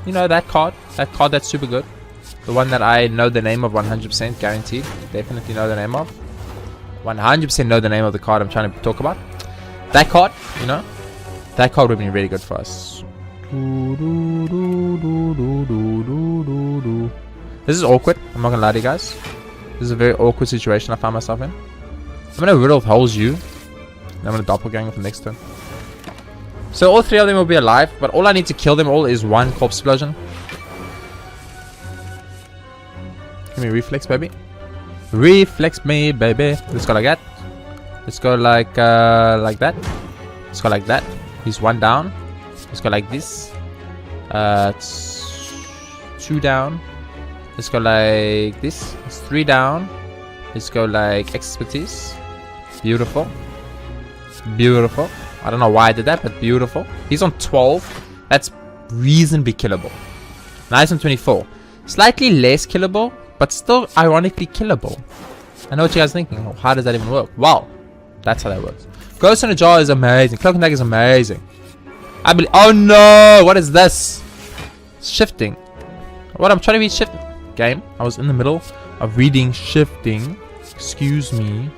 You know, that card. That card that's super good. The one that I know the name of 100%, guaranteed. Definitely know the name of. 100% know the name of the card I'm trying to talk about. That card, you know. That card would be really good for us. This is awkward. I'm not gonna lie to you guys. This is a very awkward situation I find myself in. I'm gonna riddle holes you. And I'm gonna doppelganger for next turn. So all three of them will be alive, but all I need to kill them all is one corpse explosion. Give me reflex, baby. Reflex me, baby. Let's go like that. Let's go like that. Let's go like that. He's one down. Let's go like this. It's 2 down. Let's go like this. It's 3 down. Let's go like expertise. Beautiful. Beautiful. I don't know why I did that, but beautiful. He's on 12. That's reasonably killable. Now he's on 24. Slightly less killable, but still ironically killable. I know what you guys are thinking. Oh, how does that even work? Wow. That's how that works. Ghost in a Jar is amazing. Cloak and Dagger is amazing. I believe... Oh no! What is this? Shifting. What? I'm trying to read shifting. Game. I was in the middle of reading shifting. Excuse me.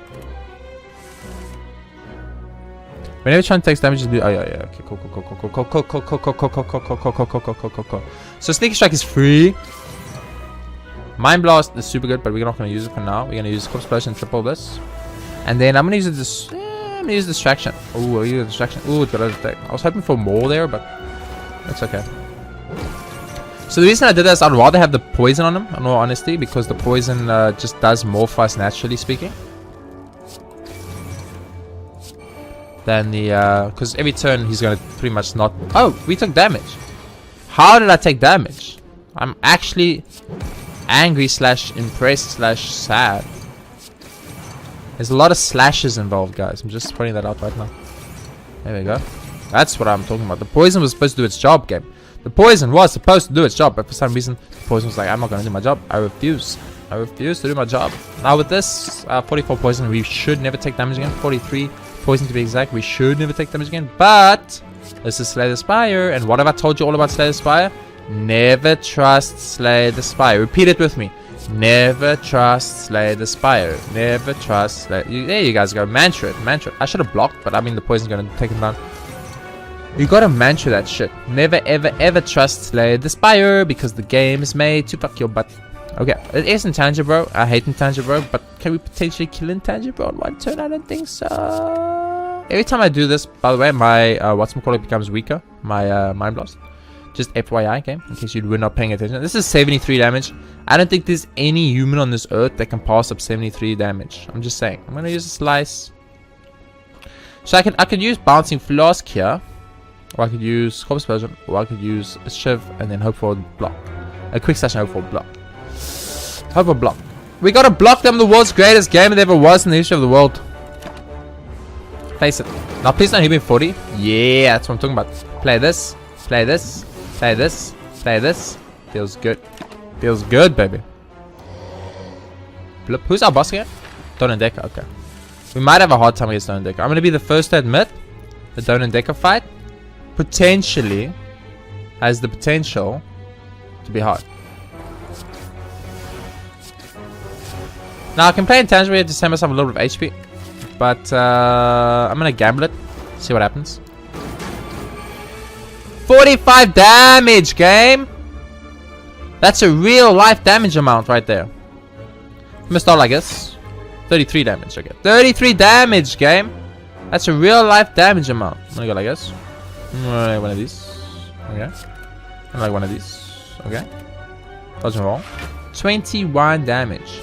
Whenever trying to take damage, just be... Oh yeah, yeah. Okay, cool. So Sneaky Strike is free. Mind Blast is super good, but we're not going to use it for now. We're going to use Corpse Explosion and triple this. And then I'm going to use this. I'm going to use Distraction. Oh, I'll use Distraction. Oh, it's got a attack. I was hoping for more there, but it's okay. So the reason I did that is I'd rather have the poison on him, in all honesty, because the poison just does more for us, naturally speaking. Than the because every turn he's gonna pretty much not... Oh, we took damage. How did I take damage? I'm actually angry slash impressed slash sad. There's a lot of slashes involved, guys. I'm just pointing that out right now. There we go. That's what I'm talking about. The poison was supposed to do its job, game. The poison was supposed to do its job, but for some reason the poison was like, I'm not gonna do my job. I refuse. I refuse to do my job. Now with this 44 poison, we should never take damage again. 43 poison to be exact. We should never take damage again. But this is Slay the Spire, and what have I told you all about Slay the Spire? Never trust Slay the Spire. Repeat it with me. Never trust Slay the Spire. Never trust Slay. There you guys go. Mantra it. Mantra it. I should have blocked, but I mean the poison's gonna take him down. You gotta mantra that shit. Never ever ever trust Slay the Spire, because the game is made to fuck your butt. Okay, it is intangible, bro. I hate intangible, bro, but can we potentially kill intangible on one turn? I don't think so. Every time I do this, by the way, my whatchamacallit becomes weaker. My Mind Blast. Just FYI, game, in case you were not paying attention. This is 73 damage. I don't think there's any human on this earth that can pass up 73 damage. I'm just saying. I'm gonna use a slice. So I could use Bouncing Flask here, or I could use Corpse Explosion, or I could use a Shiv and then hope for a block. A quick slash and hope for a block. Hope for a block. We gotta block them, the world's greatest game that ever was in the history of the world. Face it. Now please don't hit me 40. Yeah, that's what I'm talking about. Play this. Play this. Play this. Play this. Feels good. Feels good, baby. Blip. Who's our boss again? Donendeka. Okay. We might have a hard time against Donendeka. I'm going to be the first to admit the Donendeka fight potentially has the potential to be hard. Now I can play intangible here to save myself a little bit of HP. But I'm going to gamble it. See what happens. 45 damage, game! That's a real life damage amount right there. I'm gonna start like this. 33 damage, okay. 33 damage, game! That's a real life damage amount. I'm gonna go like this. Like one of these. Okay. And like one of these. Okay. Doesn't roll. 21 damage.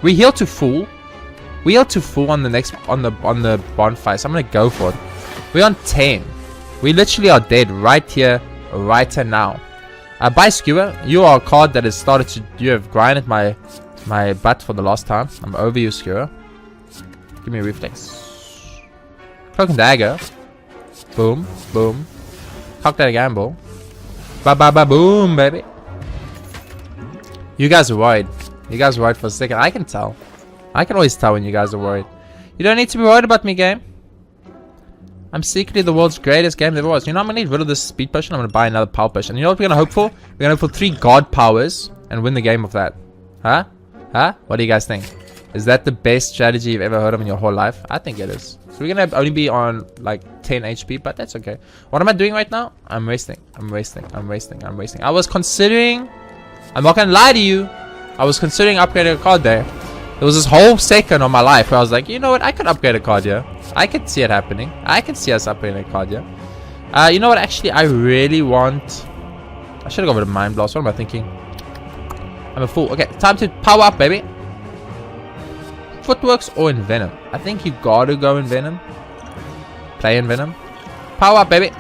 We heal to full. We heal to full on the next on the bonfire, so I'm gonna go for it. We're on 10. We literally are dead right here, right now. By Skewer, you are a card that has started to. You have grinded my butt for the last time. I'm over you, Skewer. Give me a reflex. Cloak and dagger. Boom, boom. Cock that gamble. Ba ba ba boom, baby. You guys are worried. You guys are worried for a second. I can tell. I can always tell when you guys are worried. You don't need to be worried about me, game. I'm secretly the world's greatest game there ever was. You know, I'm gonna get rid of this speed potion. I'm gonna buy another power potion. And you know what we're gonna hope for? We're gonna hope for 3 god powers and win the game of that. Huh? Huh? What do you guys think? Is that the best strategy you've ever heard of in your whole life? I think it is. So we're gonna only be on like 10 HP, but that's okay. What am I doing right now? I'm wasting. I'm wasting. I'm wasting. I'm wasting. I was considering. I'm not gonna lie to you. I was considering upgrading a card there. There was this whole second of my life where I was like, you know what? I could upgrade a card here. I could see it happening. I could see us upgrading a card here. You know what? Actually, I really want. I should have gone with a Mind Blast. What am I thinking? I'm a fool. Okay, time to power up, baby. Footworks or in Venom? I think you gotta go in Venom. Play in Venom. Power up, baby.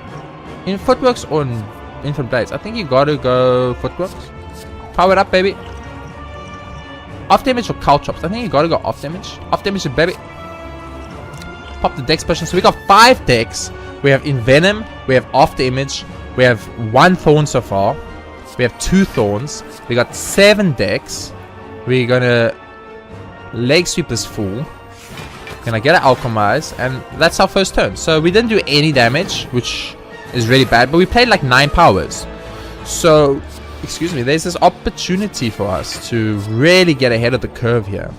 In Footworks or in Infinite Blades? I think you gotta go Footworks. Power it up, baby. Off damage or Caltrops? I think you gotta go off damage. Off damage, baby. Pop the dex potion. So we got 5 decks. We have Envenom. We have off damage. We have 1 thorn so far. We have 2 thorns. We got 7 decks. We're gonna leg sweep this fool. Gonna get it alchemized, and that's our first turn. So we didn't do any damage, which is really bad. But we played like 9 powers. So. Excuse me, there's this opportunity for us to really get ahead of the curve here.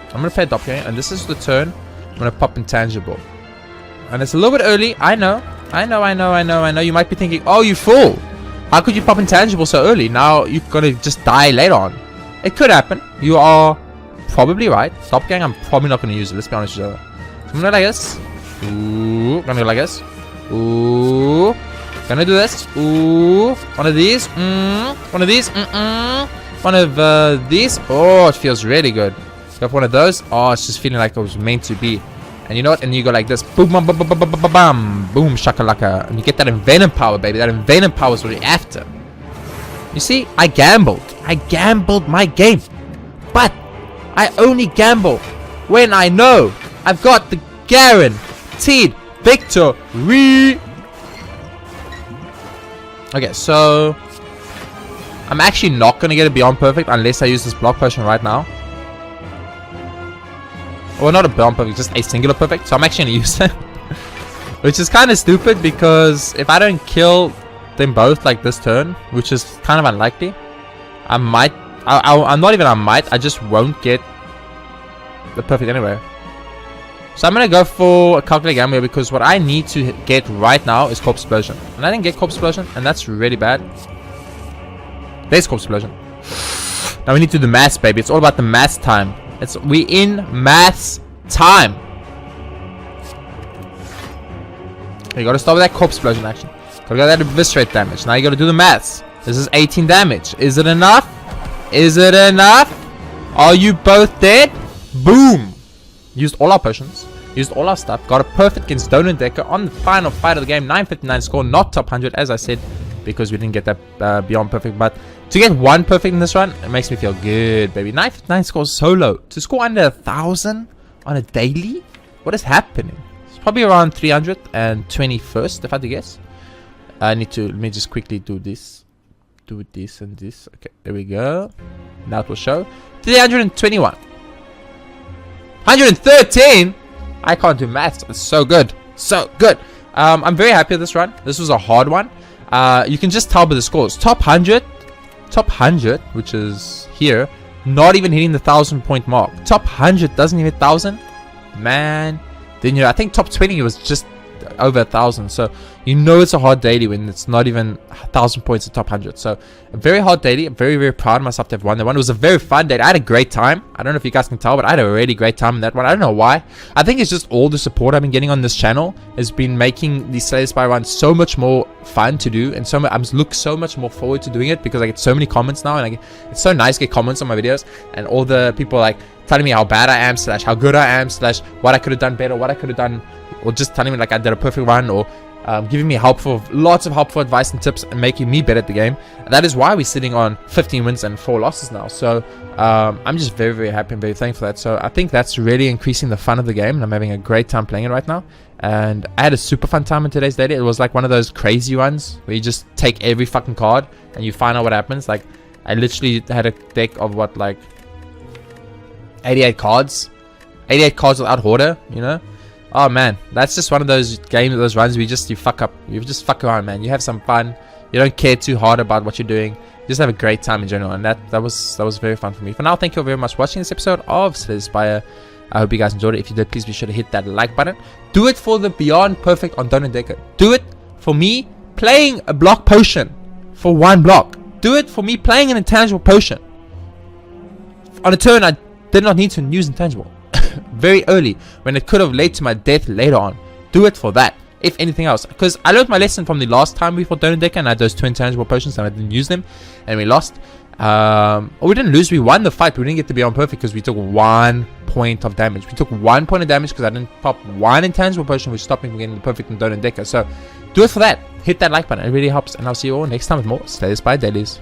I'm going to play Doppelganger, and this is the turn. I'm going to pop Intangible. And it's a little bit early. I know. You might be thinking, oh, you fool. How could you pop Intangible so early? Now you're going to just die later on. It could happen. You are probably right. Doppelganger, I'm probably not going to use it. Let's be honest with you. So I'm going to go like this. Ooh. I'm going to go like this. Ooh. Gonna do this. Ooh. One of these. One of these. One of these. Oh, it feels really good. Go for one of those. Oh, it's just feeling like it was meant to be. And you know what? And you go like this. Boom, bam, bam, bam, bam, bam, bam. Boom, shakalaka. And you get that Envenom power, baby. That Envenom power is what you're after. You see, I gambled. I gambled my game. But I only gamble when I know I've got the guaranteed victory. Okay, so I'm actually not going to get a Beyond Perfect unless I use this block potion right now. Well, not a Beyond Perfect, just a singular perfect. So I'm actually going to use it. Which is kind of stupid because if I don't kill them both like this turn, which is kind of unlikely, I might, I'm not even I might, I just won't get the perfect anyway. So I'm going to go for a Calculate Gamble because what I need to get right now is Corpse Explosion. And I didn't get Corpse Explosion, and that's really bad. There's Corpse Explosion. Now we need to do the maths, baby. It's all about the maths time. We in maths time. You got to start with that Corpse Explosion action. Got to get that Eviscerate damage. Now you got to do the maths. This is 18 damage. Is it enough? Is it enough? Are you both dead? Boom. Used all our potions, used all our stuff, got a perfect against Donendeka on the final fight of the game, 959 score, not top 100, as I said because we didn't get that beyond perfect. But to get 1 perfect in this run, it makes me feel good, baby. 959 scores so low. To score under 1,000 on a daily? What is happening? It's probably around 321st, if I had to guess. Let me just quickly do this. Do this and this. Okay, there we go. Now it will show. 321. 113? I can't do maths. It's so good. So good. I'm very happy with this run. This was a hard one. You can just tell by the scores. Top 100, which is here, not even hitting the 1,000 point mark. Top 100 doesn't even hit 1,000. Man. Then, I think top 20 was just over 1,000. So, it's a hard daily when it's not even 1,000 points at top 100. So, a very hard daily. I'm very, very proud of myself to have won that one. It was a very fun day. I had a great time. I don't know if you guys can tell, but I had a really great time in that one. I don't know why. I think it's just all the support I've been getting on this channel has been making the Slay the Spire runs so much more fun to do, and I'm look so much more forward to doing it because I get so many comments now, and it's so nice to get comments on my videos, and all the people like telling me how bad I am / how good I am / what I could have done better, what I could have done, or just telling me like I did a perfect run, or giving me lots of helpful advice and tips and making me better at the game. And that is why we're sitting on 15 wins and 4 losses now. So I'm just very, very happy and very thankful for that. So I think that's really increasing the fun of the game, and I'm having a great time playing it right now. And I had a super fun time in today's daily. It was like one of those crazy runs where you just take every fucking card and you find out what happens. Like I literally had a deck of what, like 88 cards without hoarder, Oh man, that's just one of those games, those runs where you fuck up. You just fuck around, man. You have some fun. You don't care too hard about what you're doing. You just have a great time in general, and that was very fun for me. For now, thank you very much for watching this episode of Slay the Spire. I hope you guys enjoyed it. If you did, please be sure to hit that like button. Do it for the Beyond Perfect on Donut Decker. Do it for me playing a block potion for 1 block. Do it for me playing an intangible potion on a turn I did not need to use intangible. Very early, when it could have led to my death later on. Do it for that, if anything else, because I learned my lesson from the last time we fought Donut Decker and I had those 2 intangible potions and I didn't use them and we lost. Or we didn't lose, we won the fight, but we didn't get to be on perfect because we took 1 point of damage. We took 1 point of damage because I didn't pop 1 intangible potion, which stopped me from getting the perfect in Donut Decker. So do it for that. Hit that like button, it really helps, and I'll see you all next time with more Slay the Spire dailies.